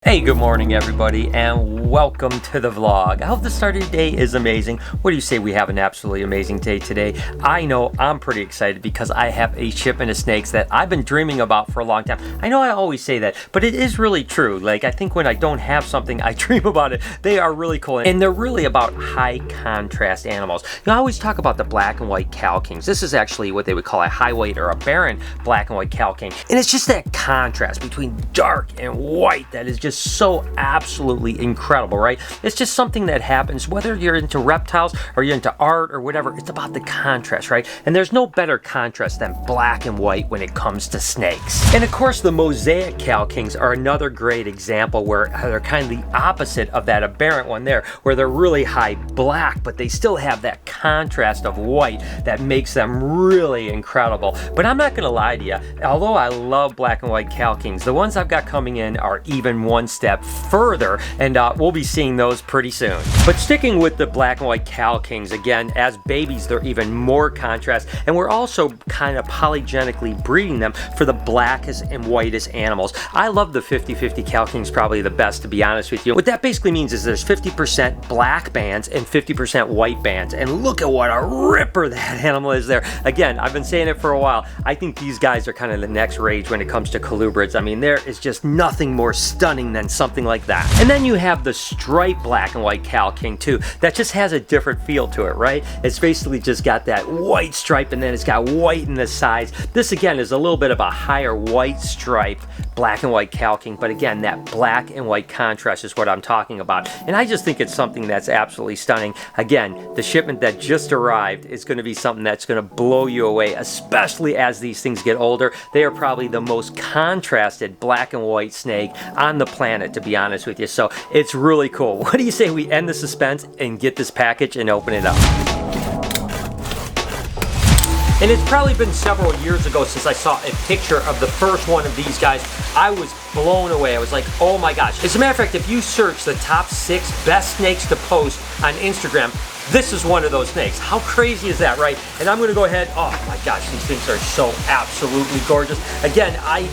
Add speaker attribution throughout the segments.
Speaker 1: Hey, good morning everybody, and welcome to the vlog. I hope the start of your day is amazing. What do you say we have an absolutely amazing day today? I know I'm pretty excited because I have a shipment of snakes that I've been dreaming about for a long time. I know I always say that, but it is really true. Like, I think when I don't have something, I dream about it. They are really cool, and they're really about high contrast animals. You know, I always talk about the black and white Cow Kings. This is actually what they would call a high white or a barren black and white Cow King. And it's just that contrast between dark and white that is just so absolutely incredible, right? It's just something that happens whether you're into reptiles or you're into art or whatever. It's about the contrast, right? And there's no better contrast than black and white when it comes to snakes. And of course, the Mosaic Cow Kings are another great example where they're kind of the opposite of that aberrant one there, where they're really high black, but they still have that contrast of white that makes them really incredible. But I'm not gonna lie to you, although I love black and white Cow Kings, the ones I've got coming in are even one step further, and we'll be seeing those pretty soon. But sticking with the black and white Cow Kings, again, as babies they're even more contrast, and we're also kind of polygenically breeding them for the blackest and whitest animals. I love the 50-50 Cow Kings, probably the best, to be honest with you. What that basically means is there's 50% black bands and 50% white bands, and look at what a ripper that animal is there. Again, I've been saying it for a while. I think these guys are kind of the next rage when it comes to colubrids. I mean, there is just nothing more stunning than something like that. And then you have the striped black and white Cow King too. That just has a different feel to it, right? It's basically just got that white stripe, and then it's got white in the sides. This again is a little bit of a higher white striped black and white Cow King, but again, that black and white contrast is what I'm talking about. And I just think it's something that's absolutely stunning. Again, the shipment that just arrived is going to be something that's going to blow you away, especially as these things get older. They are probably the most contrasted black and white snake on the planet, to be honest with you. So it's really cool. What do you say we end the suspense and get this package and open it up? And it's probably been several years ago since I saw a picture of the first one of these guys. I was blown away. I was like, oh my gosh. As a matter of fact, if you search the top 6 best snakes to post on Instagram, this is one of those snakes. How crazy is that, right? And I'm gonna go ahead, oh my gosh, these things are so absolutely gorgeous. Again, I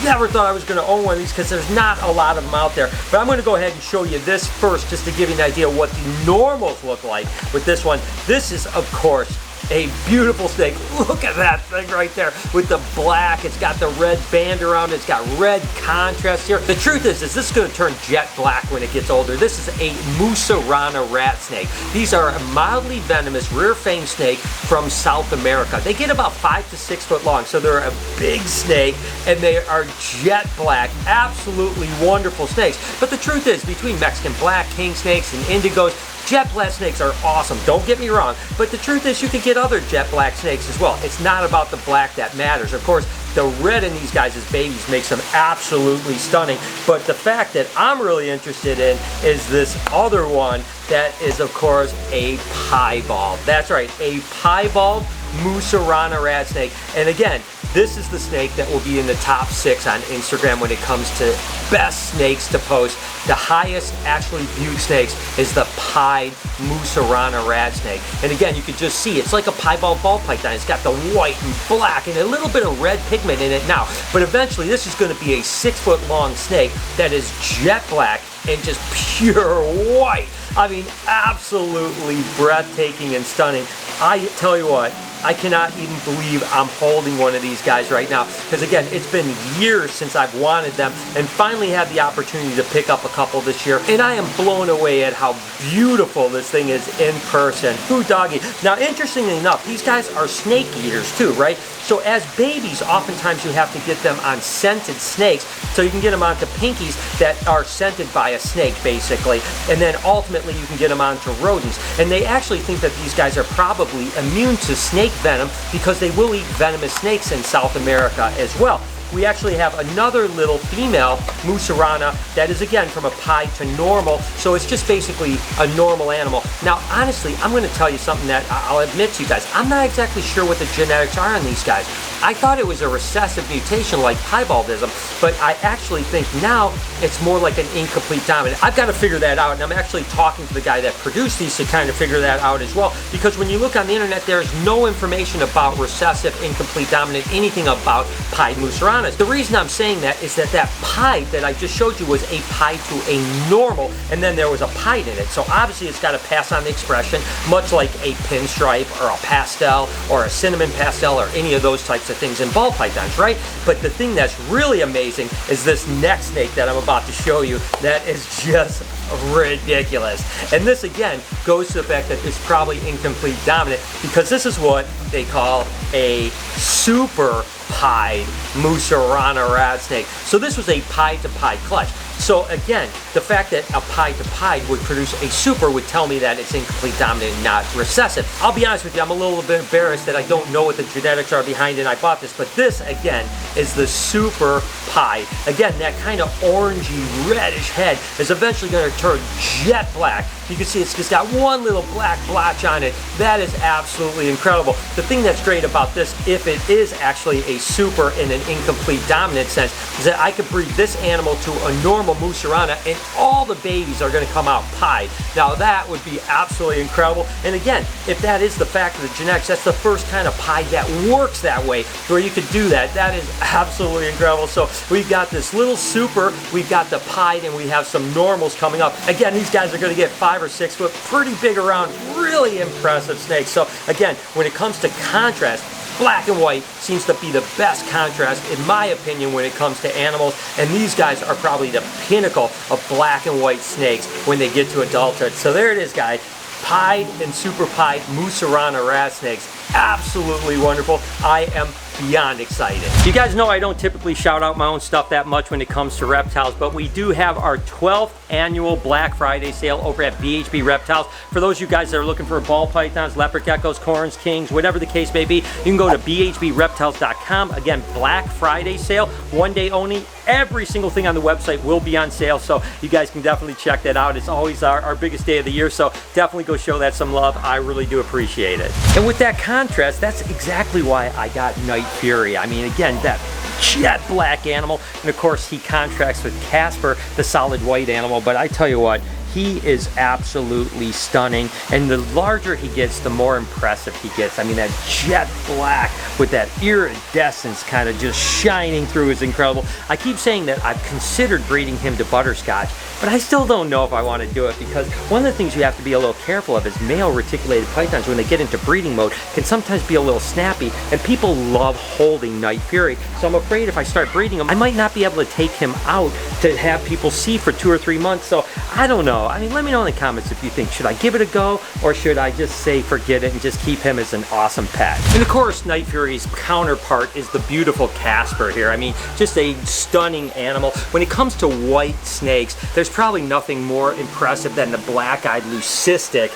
Speaker 1: never thought I was going to own one of these because there's not a lot of them out there. But I'm going to go ahead and show you this first just to give you an idea of what the normals look like with this one. This is, of course, a beautiful snake. Look at that thing right there with the black. It's got the red band around it. It's got red contrast here. The truth is this is going to turn jet black when it gets older. This is a Musarana rat snake. These are a mildly venomous rear-fanged snake from South America. They get about 5 to 6 foot long, so they're a big snake, and they are jet black. Absolutely wonderful snakes. But the truth is, between Mexican black king snakes and indigos, jet black snakes are awesome, don't get me wrong, but the truth is you can get other jet black snakes as well. It's not about the black that matters. Of course, the red in these guys as babies makes them absolutely stunning, but the fact that I'm really interested in is this other one that is, of course, a piebald. That's right, a piebald Musarana rat snake. And again, this is the snake that will be in the top 6 on Instagram when it comes to best snakes to post. The highest actually viewed snakes is the pied Musarana rat snake. And again, you can just see it's like a piebald ball python. It's got the white and black and a little bit of red pigment in it now. But eventually this is going to be a 6 foot long snake that is jet black and just pure white. I mean, absolutely breathtaking and stunning. I tell you what, I cannot even believe I'm holding one of these guys right now, because again, it's been years since I've wanted them and finally had the opportunity to pick up a couple this year, and I am blown away at how beautiful this thing is in person. Ooh, doggy. Now, interestingly enough, these guys are snake eaters too, right? So as babies, oftentimes you have to get them on scented snakes, so you can get them onto pinkies that are scented by a snake, basically, and then ultimately you can get them onto rodents. And they actually think that these guys are probably immune to snake venom because they will eat venomous snakes in South America as well. We actually have another little female Musarana that is again from a pied to normal, so it's just basically a normal animal. Now honestly, I'm going to tell you something that I'll admit to you guys, I'm not exactly sure what the genetics are on these guys. I thought it was a recessive mutation like piebaldism, but I actually think now it's more like an incomplete dominant. I've got to figure that out, and I'm actually talking to the guy that produced these to kind of figure that out as well, because when you look on the internet, there's no information about recessive, incomplete dominant, anything about pied Musaranas. The reason I'm saying that is that pied that I just showed you was a pied to a normal, and then there was a pied in it. So obviously it's got to pass on the expression, much like a pinstripe or a pastel or a cinnamon pastel or any of those types of things in ball pythons, right? But the thing that's really amazing is this next snake that I'm about to show you that is just ridiculous. And this again goes to the fact that it's probably incomplete dominant, because this is what they call a super pied Musarana rat snake. So this was a pied to pied clutch. So again, the fact that a pied to pied would produce a super would tell me that it's incomplete dominant and not recessive. I'll be honest with you, I'm a little bit embarrassed that I don't know what the genetics are behind it. I bought this, but this again is the super pied. Again, that kind of orangey reddish head is eventually going to turn jet black. You can see it's just got one little black blotch on it. That is absolutely incredible. The thing that's great about this, if it is actually a super in an incomplete dominant sense, is that I could breed this animal to a normal Musarana and all the babies are going to come out pied. Now that would be absolutely incredible. And again, if that is the fact of the genetics, that's the first kind of pied that works that way, where you could do that. That is absolutely incredible. So we've got this little super, we've got the pied, and we have some normals coming up. Again, these guys are going to get 5 or 6 foot, pretty big around, really impressive snakes. So again, when it comes to contrast, black and white seems to be the best contrast, in my opinion, when it comes to animals. And these guys are probably the pinnacle of black and white snakes when they get to adulthood. So there it is, guys. Pied and super pied Musarana rat snakes. Absolutely wonderful. I am beyond excited. You guys know I don't typically shout out my own stuff that much when it comes to reptiles, but we do have our 12th annual Black Friday sale over at BHB Reptiles. For those of you guys that are looking for ball pythons, leopard geckos, corns, kings, whatever the case may be, you can go to bhbreptiles.com. Again, Black Friday sale, one day only. Every single thing on the website will be on sale, so you guys can definitely check that out. It's always our biggest day of the year, so definitely go show that some love. I really do appreciate it. And with that contrast, that's exactly why I got Night Fury. I mean, again, that jet black animal, and of course he contracts with Casper, the solid white animal, but I tell you what, he is absolutely stunning, and the larger he gets, the more impressive he gets. I mean, that jet black with that iridescence kind of just shining through is incredible. I keep saying that I've considered breeding him to butterscotch, but I still don't know if I want to do it, because one of the things you have to be a little careful of is male reticulated pythons, when they get into breeding mode, can sometimes be a little snappy, and people love holding Night Fury. So I'm afraid if I start breeding him, I might not be able to take him out to have people see for 2 or 3 months. So I don't know. I mean, let me know in the comments if you think, should I give it a go, or should I just say forget it and just keep him as an awesome pet? And of course, Night Fury's counterpart is the beautiful Casper here. I mean, just a stunning animal. When it comes to white snakes, there's probably nothing more impressive than the black-eyed leucistic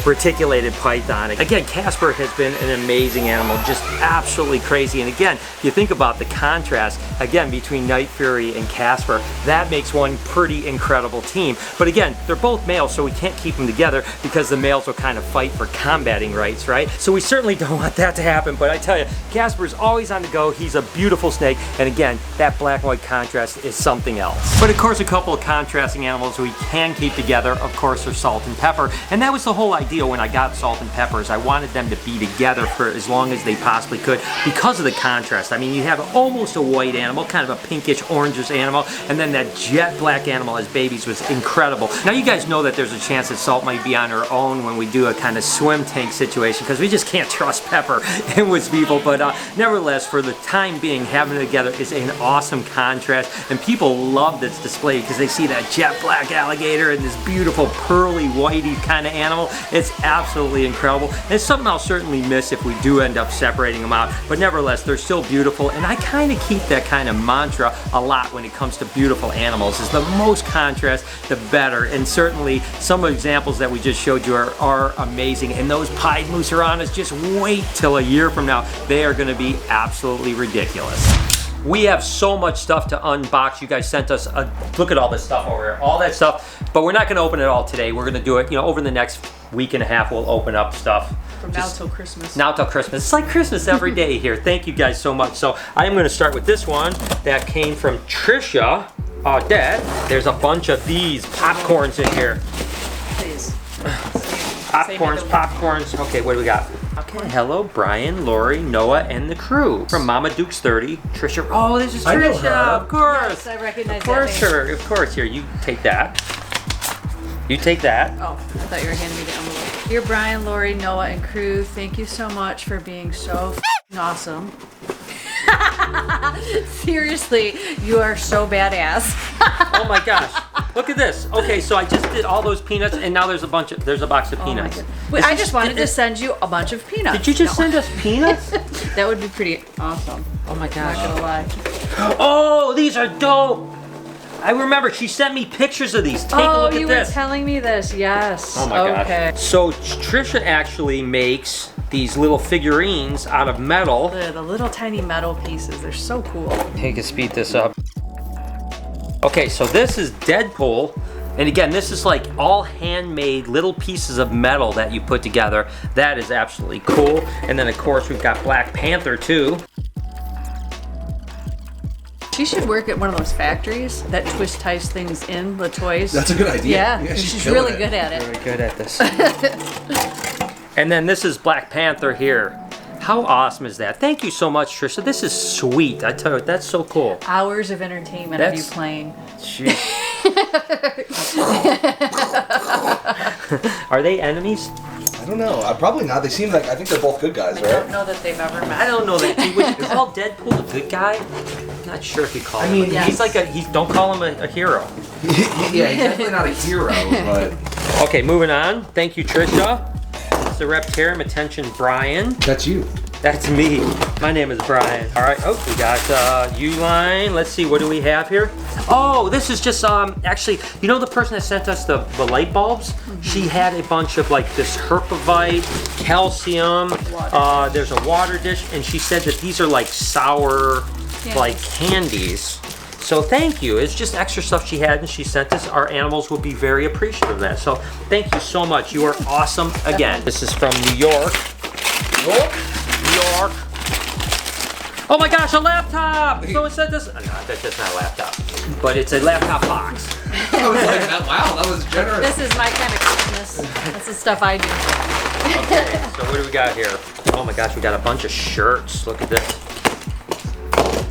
Speaker 1: reticulated python. Again, Casper has been an amazing animal, just absolutely crazy. And again, you think about the contrast, again, between Night Fury and Casper, that makes one pretty incredible team. But again, they're both males, so we can't keep them together because the males will kind of fight for combating rights, right? So we certainly don't want that to happen. But I tell you, Casper's always on the go. He's a beautiful snake. And again, that black and white contrast is something else. But of course, a couple of contrasting animals we can keep together, of course, are Salt and Pepper. And that was the whole idea when I got Salt and Peppers. I wanted them to be together for as long as they possibly could because of the contrast. I mean, you have almost a white animal, kind of a pinkish orangish animal, and then that jet black animal as babies was incredible. Now you guys know that there's a chance that Salt might be on her own when we do a kind of swim tank situation, because we just can't trust Pepper and with people, but nevertheless, for the time being, having it together is an awesome contrast, and people love this display because they see that jet black alligator and this beautiful pearly whitey kind of animal. It's absolutely incredible. And it's something I'll certainly miss if we do end up separating them out, but nevertheless, they're still beautiful, and I kind of keep that kind of mantra a lot when it comes to beautiful animals, is the most contrast, the better. And certainly some examples that we just showed you are amazing, and those pied Musaranas, just wait till a year from now. They are going to be absolutely ridiculous. We have so much stuff to unbox. You guys sent us look at all this stuff over here, all that stuff. But we're not going to open it all today. We're going to do it, you know, over the next week and a half. We'll open up stuff.
Speaker 2: From now till Christmas.
Speaker 1: Now till Christmas. It's like Christmas every day here. Thank you guys so much. So I am going to start with this one that came from Trisha. Dad, there's a bunch of these popcorns in here.
Speaker 2: Please.
Speaker 1: Popcorns. Okay, what do we got? Okay, hello, Brian, Lori, Noah, and the crew. From Mama Dukes 30, Trisha. Oh, this is Trisha, of course.
Speaker 2: Yes, I recognize
Speaker 1: of course,
Speaker 2: that name.
Speaker 1: sir. Of course. Here, you take that. You take that.
Speaker 2: Oh, I thought you were handing me the envelope. Dear Brian, Lori, Noah, and crew, thank you so much for being so awesome. Seriously, you are so badass.
Speaker 1: Oh my gosh. Look at this. Okay, so I just did all those peanuts and now there's a box of peanuts.
Speaker 2: Wait, I just wanted to send you a bunch of peanuts.
Speaker 1: Did you just send us peanuts?
Speaker 2: That would be pretty awesome.
Speaker 1: Oh my gosh.
Speaker 2: Not gonna lie.
Speaker 1: Oh, these are dope. I remember she sent me pictures of these. Take a look at
Speaker 2: you
Speaker 1: this.
Speaker 2: were telling me this, yes.
Speaker 1: Oh my gosh. So Trisha actually makes these little figurines out of metal.
Speaker 2: The little tiny metal pieces, they're so cool.
Speaker 1: Take a speed this up. Okay, so this is Deadpool. And again, this is like all handmade little pieces of metal that you put together. That is absolutely cool. And then of course we've got Black Panther too.
Speaker 2: She should work at one of those factories that twist ties things in the toys.
Speaker 3: That's a good idea.
Speaker 2: Yeah, she's really good at it.
Speaker 1: Very good at this. And then this is Black Panther here. How awesome is that? Thank you so much, Trisha. This is sweet. I tell you, that's so cool.
Speaker 2: Hours of entertainment of you playing.
Speaker 1: Jeez. Are they enemies?
Speaker 3: I don't know. Probably not. They seem like, I think they're both good guys,
Speaker 2: I
Speaker 3: right?
Speaker 2: don't know that they've ever met.
Speaker 1: I don't know that. Would you call Deadpool a good guy? I'm not sure if you call him.
Speaker 2: yes.
Speaker 1: He's like don't call him a hero.
Speaker 3: Yeah, he's definitely not a hero, but...
Speaker 1: Okay, moving on. Thank you, Trisha. It's the Reptarium. Attention, Brian.
Speaker 3: That's you.
Speaker 1: That's me. My name is Brian. All right. Oh, we got U-line. Let's see. What do we have here? Oh, this is just actually, you know the person that sent us the light bulbs? Mm-hmm. She had a bunch of like this herpavite, calcium. There's a water dish, and she said that these are like sour, like candies. So thank you. It's just extra stuff she had and she sent us. Our animals will be very appreciative of that. So thank you so much. You are awesome again. This is from New York. New York. Oh my gosh, a laptop! Someone sent this. No, that's not a laptop. But it's a laptop box.
Speaker 3: I was like, wow, that was generous.
Speaker 2: This is my kind of Christmas. That's the stuff I do.
Speaker 1: Okay, so what do we got here? Oh my gosh, we got a bunch of shirts. Look at this.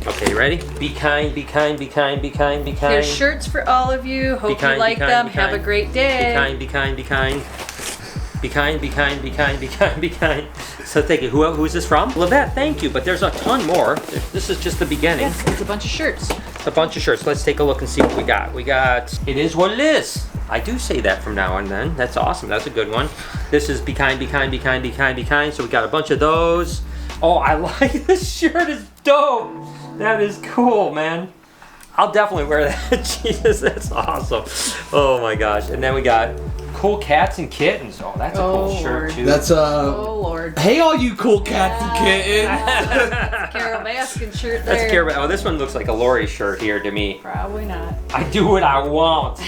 Speaker 1: Okay, you ready? Be kind, be kind, be kind, be kind, be kind.
Speaker 2: Here's shirts for all of you. Hope you like them. Have a great day.
Speaker 1: Be kind, be kind, be kind. Be kind, be kind, be kind, be kind, be kind. So thank you. Who is this from? Lavette, thank you. But there's a ton more. This is just the beginning.
Speaker 2: Yes, it's a bunch of shirts.
Speaker 1: It's a bunch of shirts. Let's take a look and see what we got. We got, it is what it is. I do say that from now on then. That's awesome. That's a good one. This is be kind, be kind, be kind, be kind, be kind. So we got a bunch of those. Oh, I like this shirt. Is dope. That is cool, man. I'll definitely wear that. Jesus, that's awesome. Oh my gosh. And then we got cool cats and kittens. Oh, that's a cool shirt too.
Speaker 3: That's
Speaker 2: oh Lord.
Speaker 3: Hey, all you cool cats and kittens.
Speaker 2: Carol Baskin shirt there.
Speaker 1: That's Carol. Oh, this one looks like a Lori shirt here to me.
Speaker 2: Probably not.
Speaker 1: I do what I want.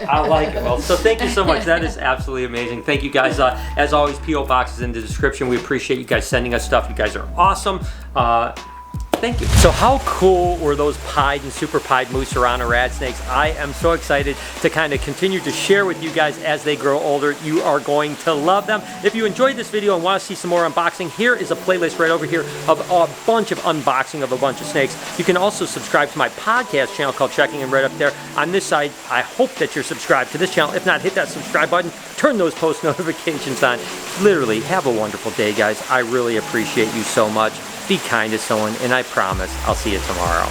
Speaker 1: I like it. Well, so thank you so much. That is absolutely amazing. Thank you guys. As always, P.O. Box is in the description. We appreciate you guys sending us stuff. You guys are awesome. Thank you. So how cool were those pied and super pied Musarana rad snakes? I am so excited to kind of continue to share with you guys as they grow older. You are going to love them. If you enjoyed this video and want to see some more unboxing, here is a playlist right over here of a bunch of unboxing of a bunch of snakes. You can also subscribe to my podcast channel called Checking In right up there. On this side, I hope that you're subscribed to this channel. If not, hit that subscribe button. Turn those post notifications on. Literally, have a wonderful day, guys. I really appreciate you so much. Be kind to someone, and I promise I'll see you tomorrow.